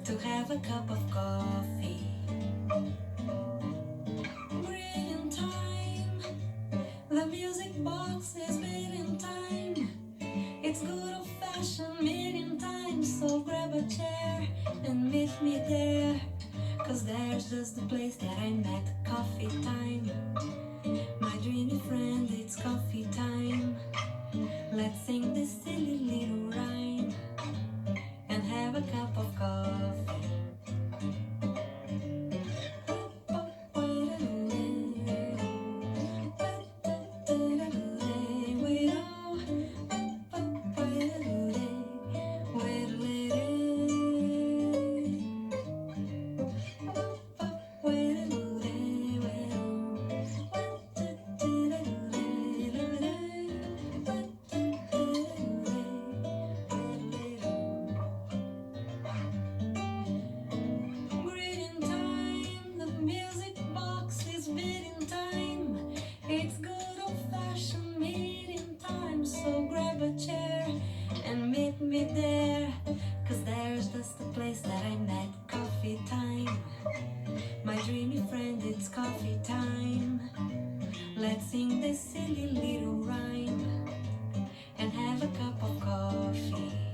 to have a cup of coffee. Reading time, the music box is reading time. It's good old-fashioned meeting time, so grab a chair and meet me there. 'Cause there's just the place that I met, coffee time. My dreamy friend, it's coffee time. Let's sing this silly little rhyme and have a cup of coffee. It's good old-fashioned meeting time, so grab a chair and meet me there. 'Cause there's just the place that I met, coffee time. My dreamy friend, it's coffee time. Let's sing this silly little rhyme and have a cup of coffee.